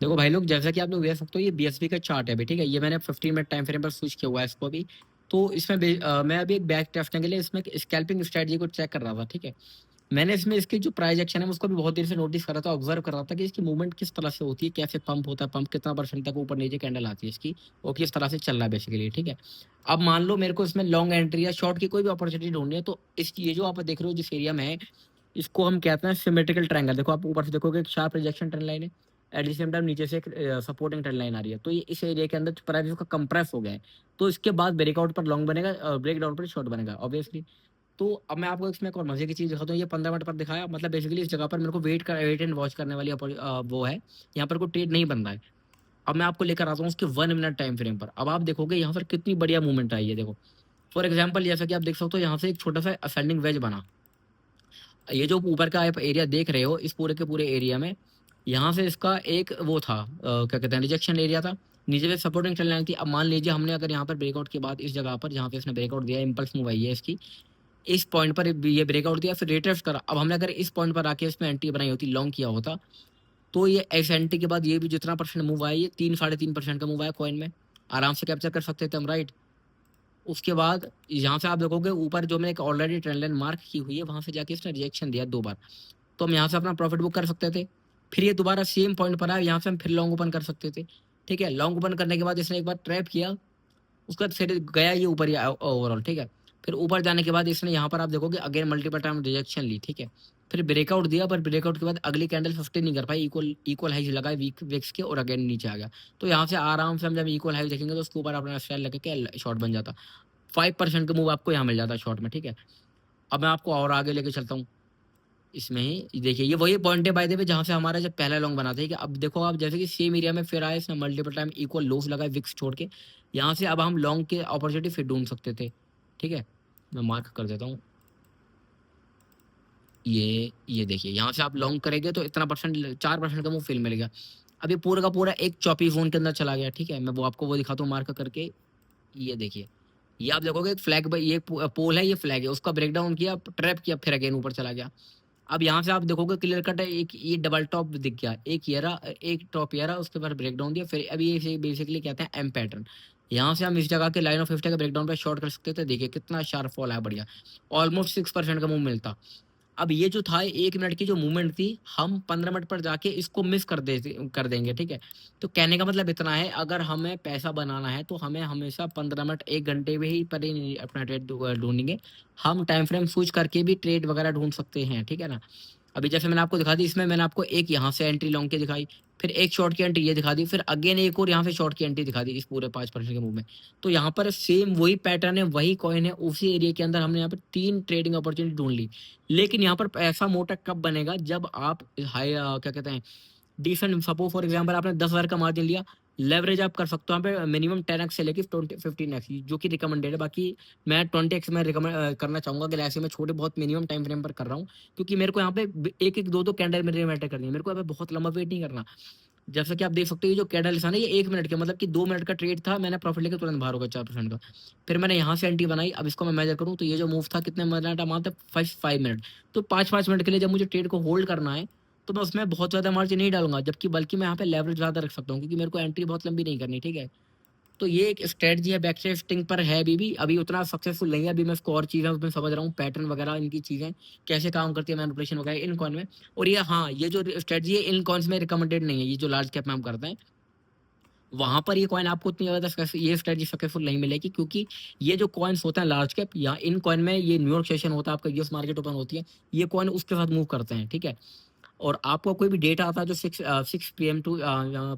देखो भाई लोग, जैसा कि आप लोग देख सकते हो, ये बीएसपी का चार्ट है अभी, ठीक है। ये मैंने 15 मिनट टाइम फ्रेम पर स्विच किया हुआ है इसको अभी। तो इसमें मैं अभी एक बैक टेस्टिंग के लिए इसमें स्कैल्पिंग स्ट्रेटजी को चेक कर रहा था, ठीक है। मैंने इसमें इसकी जो प्राइस एक्शन है उसको भी बहुत देर से नोटिस कर रहा था, ऑब्जर्व कर रहा था कि इसकी मूवमेंट किस तरह से होती है, कैसे पंप होता है, पंप कितना परसेंट तक ऊपर नीचे कैंडल आती है इसकी, और किस तरह से चल रहा है बेसिकली, ठीक है। अब मान लो मेरे को इसमें लॉन्ग एंट्री या शॉर्ट की कोई भी अपॉर्चुनिटी ढूंढनी है, तो इस ये जो आप देख रहे हो जिस एरिया में है, इसको हम कहते हैं सिमेट्रिकल ट्रायंगल। देखो आप ऊपर से देखोगे एक शार्प रिजेक्शन ट्रेंड लाइन है, एट द सेम टाइम नीचे से एक सपोर्टिंग ट्रेंड लाइन आ रही है, तो ये इस एरिया के अंदर प्राइस का कंप्रेस हो गया है। तो इसके बाद ब्रेकआउट पर लॉन्ग बनेगा, ब्रेकडाउन पर शॉर्ट बनेगा ऑब्वियसली। तो अब मैं आपको इसमें एक और मजे की चीज दिखाता हूँ। ये 15 मिनट पर दिखाया, मतलब बेसिकली इस जगह पर मेरे को वेट एंड वॉच करने वाली वो है। यहाँ पर कोई ट्रेड नहीं बन रहा है। अब मैं आपको लेकर आता हूँ उसके 1 मिनट टाइम फ्रेम पर। अब आप देखोगे यहाँ पर कितनी बढ़िया मूवमेंट आई है, देखो। फॉर एग्जाम्पल जैसा कि आप देख सकते हो, यहाँ से एक छोटा सा असेंडिंग वेज बना। ये जो ऊपर का आप एरिया देख रहे हो, इस पूरे के पूरे एरिया में यहाँ से इसका एक वो था, क्या कहते हैं, रिजेक्शन एरिया था। नीचे पे सपोर्टिंग ट्रेंड लाइन थी। अब मान लीजिए हमने अगर यहाँ पर ब्रेकआउट के बाद इस जगह पर जहाँ पे इसने ब्रेकआउट दिया, इंपल्स मूव आई है इसकी, इस पॉइंट पर ये ब्रेकआउट दिया, फिर रिट्रेस करा। अब हमने अगर इस पॉइंट पर आके इसमें एंट्री बनाई होती, लॉन्ग किया होता, तो ये इस एंट्री के बाद ये भी जितना परसेंट मूव आया, ये 3 साढ़े 3% का मूव आया कॉइन में, आराम से कैप्चर कर सकते थे हम, राइट। उसके बाद यहाँ से आप देखोगे ऊपर जो मैंने एक ऑलरेडी ट्रेंड लाइन मार्क की हुई है, वहां से जाके इसने रिजेक्शन दिया 2 बार, तो हम यहाँ से अपना प्रॉफिट बुक कर सकते थे। फिर ये दोबारा सेम पॉइंट पर आया, यहाँ से हम फिर लॉन्ग ओपन कर सकते थे, ठीक है। लॉन्ग ओपन करने के बाद इसने एक बार ट्रैप किया, उसके बाद फिर गया ये ऊपर ओवरऑल, ठीक है। फिर ऊपर जाने के बाद इसने यहाँ पर आप देखोगे अगेन मल्टीपल टाइम रिजेक्शन ली, ठीक है। फिर ब्रेकआउट दिया, पर ब्रेकआउट के बाद अगली कैंडल 15 नहीं कर पाई, इक्वल इक्वल हाई लगाए वीक विक्स के, और अगेन नीचे आ गया। तो यहाँ से आराम से हम जब इक्वल हाई देखेंगे तो उसके ऊपर अपना स्टाइल लगे के शॉर्ट बन जाता। 5% का मूव आपको यहाँ मिल जाता है शॉर्ट में, ठीक है। अब मैं आपको और आगे लेके चलता हूँ। इसमें ही देखिए, ये वही पॉइंट है बाय द वे जहाँ से हमारा जब पहला लॉन्ग बना था, कि अब देखो आप जैसे कि सेम एरिया में फिर आए, इसने मल्टीपल टाइम इक्वल लोस लगाए विक्स छोड़ के। यहाँ से अब हम लॉन्ग के अपॉर्चुनिटी फिर ढूंढ सकते थे, ठीक है। मैं मार्क कर देता हूँ। ये देखिए, यहाँ से आप लॉन्ग करेंगे तो इतना परसेंट, 4% का मुंह फिल मिलेगा। अब ये पूरा का पूरा एक चॉपी जोन के अंदर चला गया, ठीक है। मैं वो आपको वो दिखाता हूँ मार्क करके। ये देखिए, ये आप देखोगे एक फ्लैग, ये पोल है, ये फ्लैग है, उसका ब्रेकडाउन किया, ट्रैप किया, फिर अगेन ऊपर चला गया। अब यहाँ से आप देखोगे क्लियर कट है, एक ये डबल टॉप दिख गया, एक ये रहा, एक टॉप ये रहा, उसके बाद ब्रेकडाउन दिया, फिर अभी ये बेसिकली कहते हैं एम पैटर्न। यहाँ से हम इस जगह के लाइन ऑफ 50 का ब्रेकडाउन पे शॉर्ट कर सकते थे। देखिए कितना शार्प फॉल है, बढ़िया। ऑलमोस्ट 6% का मूव मिलता। अब ये जो था 1 मिनट की जो मूवमेंट थी, हम 15 मिनट पर जाके इसको मिस कर देंगे, ठीक है। तो कहने का मतलब इतना है, अगर हमें पैसा बनाना है तो हमें हमेशा 15 मिनट 1 घंटे में ही पर ही नहीं अपना ट्रेड ढूंढेंगे। हम टाइम फ्रेम स्विच करके भी ट्रेड वगैरह ढूंढ सकते हैं, ठीक है ना। अभी जैसे मैंने आपको दिखा दी, इसमें मैंने आपको एक यहाँ से एंट्री लॉन्ग की दिखाई, फिर एक शॉर्ट की एंट्री ये दिखा दी, फिर अगेन एक और यहाँ से शॉर्ट की एंट्री दिखा दी इस पूरे 5% के मूव में। तो यहाँ पर सेम वही पैटर्न है, वही कॉइन है, उसी एरिया के अंदर हमने यहाँ पर 3 ट्रेडिंग अपॉर्चुनिटी ढूंढ ली। लेकिन यहाँ पर पैसा मोटा कब बनेगा, जब आप हाई क्या कहते हैं, डिसेंट, सपोज फॉर एग्जांपल आपने 10,000 का मार्जिन लिया, लेवरेज आप कर सकते हो यहाँ पे मिनिमम 10x से लेके 15x, जो कि रिकमेंडेड है। बाकी मैं 20x में रिकमेंड करना चाहूंगा, अगर ऐसे मैं छोटे बहुत मिनिमम टाइम फ्रेम पर कर रहा हूँ, क्योंकि मेरे को यहाँ पे एक एक दो दो कैंडल मेरे मैटर करनी है, मेरे को यहाँ पे बहुत लंबा वेट नहीं करना। जैसा कि आप देख सकते हो, ये जो कैंडल है ना, ये 1 मिनट के, मतलब कि 2 मिनट का ट्रेड था, मैंने प्रॉफिट लेके तुरंत बाहर होगा 4% का। फिर मैंने यहाँ से एंट्री बनाई, अब इसको मैं मेजर करूँ तो ये जो मूव था कितने मिनट मात्र 5 मिनट। तो 5-5 मिनट के लिए जब मुझे ट्रेड को होल्ड करना है, तो मैं उसमें बहुत ज्यादा मार्जिन नहीं डालूंगा, जबकि बल्कि मैं यहाँ पे लेवरेज ज्यादा रख सकता हूँ, क्योंकि मेरे को एंट्री बहुत लंबी नहीं करनी, ठीक है। तो ये एक स्ट्रेटजी है, बैक टेस्टिंग पर है अभी अभी उतना सक्सेसफुल नहीं है। अभी मैं उसको और चीजें उसमें समझ रहा हूँ, पैटर्न वगैरह इनकी चीजें कैसे काम करती है, मैनिपुलेशन वगैरह इन कॉइन में। और ये हाँ, ये जो स्ट्रेटजी है इन कॉइन्स में रिकमेंडेड नहीं है, ये जो लार्ज कैप में हम करते हैं, वहां पर ये कॉइन आपको इतनी ज्यादा ये स्ट्रेटजी सक्सेसफुल नहीं मिलेगी, क्योंकि ये जो कॉइन्स होते हैं लार्ज कैप, या इन कॉइन में ये न्यूयॉर्क सेशन होता है, आपका यूएस मार्केट ओपन होती है, ये कॉइन उसके साथ मूव करते हैं, ठीक है। और आपको कोई भी डेटा आता है जो 6 PM टू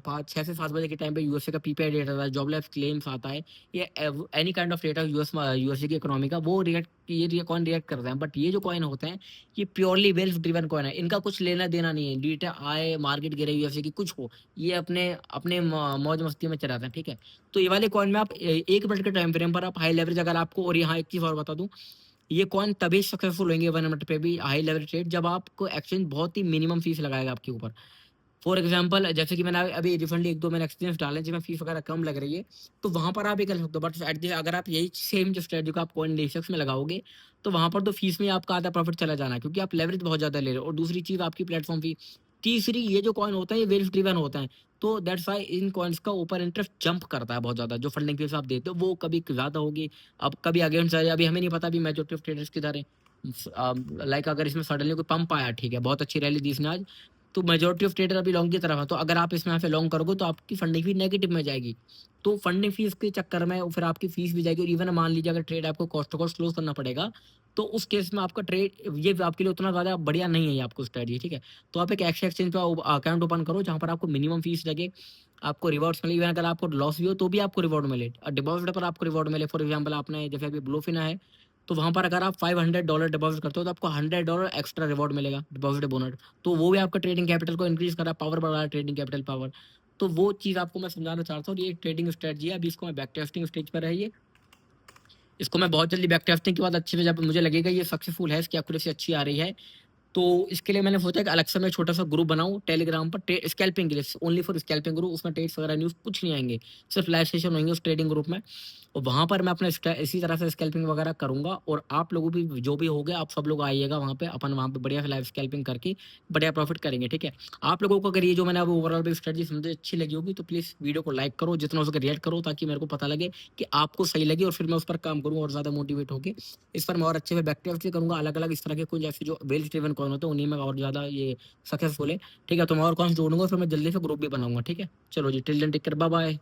5 6 से 7 बजे के टाइम पे यूएसए का पीपीआई डेटा आता है, जॉबलेस क्लेम्स आता है, ये any kind of data USA की इकोनॉमी का, वो ये कॉइन रिएक्ट करते हैं। बट ये जो कॉइन होते हैं, ये प्योरली वेल्थ ड्रिवन कॉइन है, इनका कुछ लेना देना नहीं है, डेटा आए, मार्केट गिरे, यूएसए की कुछ हो, ये अपने अपने मौज मस्ती में चलाते हैं, ठीक है। तो ये वाले कॉइन में आप 1 मिनट के टाइम फ्रेम पर आप हाई लेवरेज, अगर आपको, और यहाँ एक चीज और बता दूं, ये कॉइन तभी सक्सेसफुल होंगे 1 मिनट पे भी हाई लेवल ट्रेड, जब आपको एक्सचेंज बहुत ही मिनिमम फीस लगाएगा आपके ऊपर। फॉर एग्जांपल जैसे कि मैंने अभी रिसेंटली 1-2 मैंने एक्सपीरियंस डाले जिसमें फीस वगैरह कम लग रही है, तो वहां पर आप ये कर सकते हो। बट अगर आप यही सेम जो स्ट्रेटजी को आप कॉइन इंडेक्स में लगाओगे, तो वहां पर तो फीस में आपका आधा प्रॉफिट चला जाना है, क्योंकि आप लेवरेज बहुत ज्यादा ले रहे हो। और दूसरी चीज आपकी प्लेटफॉर्म फी, तीसरी ये जो कॉइन होता है ये वेल्स ड्रिवन होता है, तो दैट्स व्हाई इन कॉइन्स का ऊपर इंटरेस्ट जंप करता है बहुत ज़्यादा। जो फंडिंग फीस आप देते हो वो कभी ज़्यादा होगी, अब कभी अगेंस्ट आ जाए, अभी हमें नहीं पता अभी मेजॉरिटी ऑफ ट्रेडर्स किधर है। लाइक अगर इसमें सडनली कोई पंप आया, ठीक है, बहुत अच्छी रैली दी इसने आज, तो मेजॉरिटी ऑफ ट्रेडर अभी लॉन्ग की तरफ है, तो अगर आप इसमें यहाँ पे लॉन्ग करोगे तो आपकी फंडिंग फी नेगेटिव में जाएगी। तो फंडिंग फीस के चक्कर में फिर आपकी फीस भी जाएगी, और इवन मान लीजिए अगर ट्रेड आपको कॉस्ट टू कॉस्ट क्लोज करना पड़ेगा, तो उस केस में आपका ट्रेड ये आपके लिए उतना ज़्यादा बढ़िया नहीं है ये आपको स्ट्रेटजी, ठीक है। तो आप एक एक्स एक्सचेंज पे अकाउंट ओपन करो जहाँ पर आपको मिनिमम फीस लगे, आपको रिवॉर्ड्स मिले, इवन अगर आपको लॉस भी हो तो भी आपको रिवॉर्ड मिले, और डिपॉजिट पर आपको रिवॉर्ड मिले। फॉर एग्जाम्पल आपने जैसे अभी ब्लूफिना है, तो वहाँ पर अगर आप $500 डिपॉजिट करते हो तो आपको $100 एक्स्ट्रा रिवॉर्ड मिलेगा, डिपॉजिट बोनस। तो वो भी आपका ट्रेडिंग कैपिटल को इंक्रीज कर रहा है, पावर बढ़ा रहा है, ट्रेडिंग कैपिटल पावर। तो वो चीज़ आपको मैं समझाना चाहता हूँ, ये ट्रेडिंग स्ट्रेटजी है। अभी इसको मैं बैक टेस्टिंग स्टेज पर है ये, इसको मैं बहुत जल्दी बैक टेस्टिंग के बाद अच्छे से जब मुझे लगेगा ये सक्सेसफुल है, इसकी एक्यूरेसी अच्छी आ रही है, तो इसके लिए मैंने सोचा कि अलग से मैं छोटा सा ग्रुप बनाऊं टेलीग्राम पर स्कैल्पिंग के लिए, ओनली फॉर स्कैल्पिंग ग्रुप। उसमें ट्रेड्स वगैरह न्यूज़ कुछ नहीं आएंगे, सिर्फ लाइव सेशन होंगे उस ट्रेडिंग ग्रुप में, और वहाँ पर मैं अपना इसी तरह से स्कैल्पिंग वगैरह करूंगा। और आप लोगों भी जो भी हो गया, आप सब लोग आइएगा वहाँ पे, अपन वहाँ पे बढ़िया से लाइव स्कैल्पिंग करके बढ़िया प्रॉफिट करेंगे, ठीक है। आप लोगों को अगर ये जो मैंने अब ओवरऑल स्ट्रेटजी समझे अच्छी लगी होगी तो प्लीज़ वीडियो को लाइक करो, जितना हो सके रिएक्ट करो, ताकि मेरे को पता लगे कि आपको सही लगी, और फिर मैं उस पर काम करूँ और ज़्यादा मोटिवेट होकर इस पर मैं और अच्छे से बैक टेस्ट भी करूँगा। अलग अलग इस तरह के कुछ ऐसे जो वेल्थ ड्रिवन कॉइन होते हैं उन्हीं में और ज़्यादा ये सक्सेसफुल है, ठीक है। तो मैं और कॉइन्स जोड़ूंगा, फिर मैं जल्दी से ग्रुप भी बनाऊंगा, ठीक है। चलो जी, till then take care, bye bye.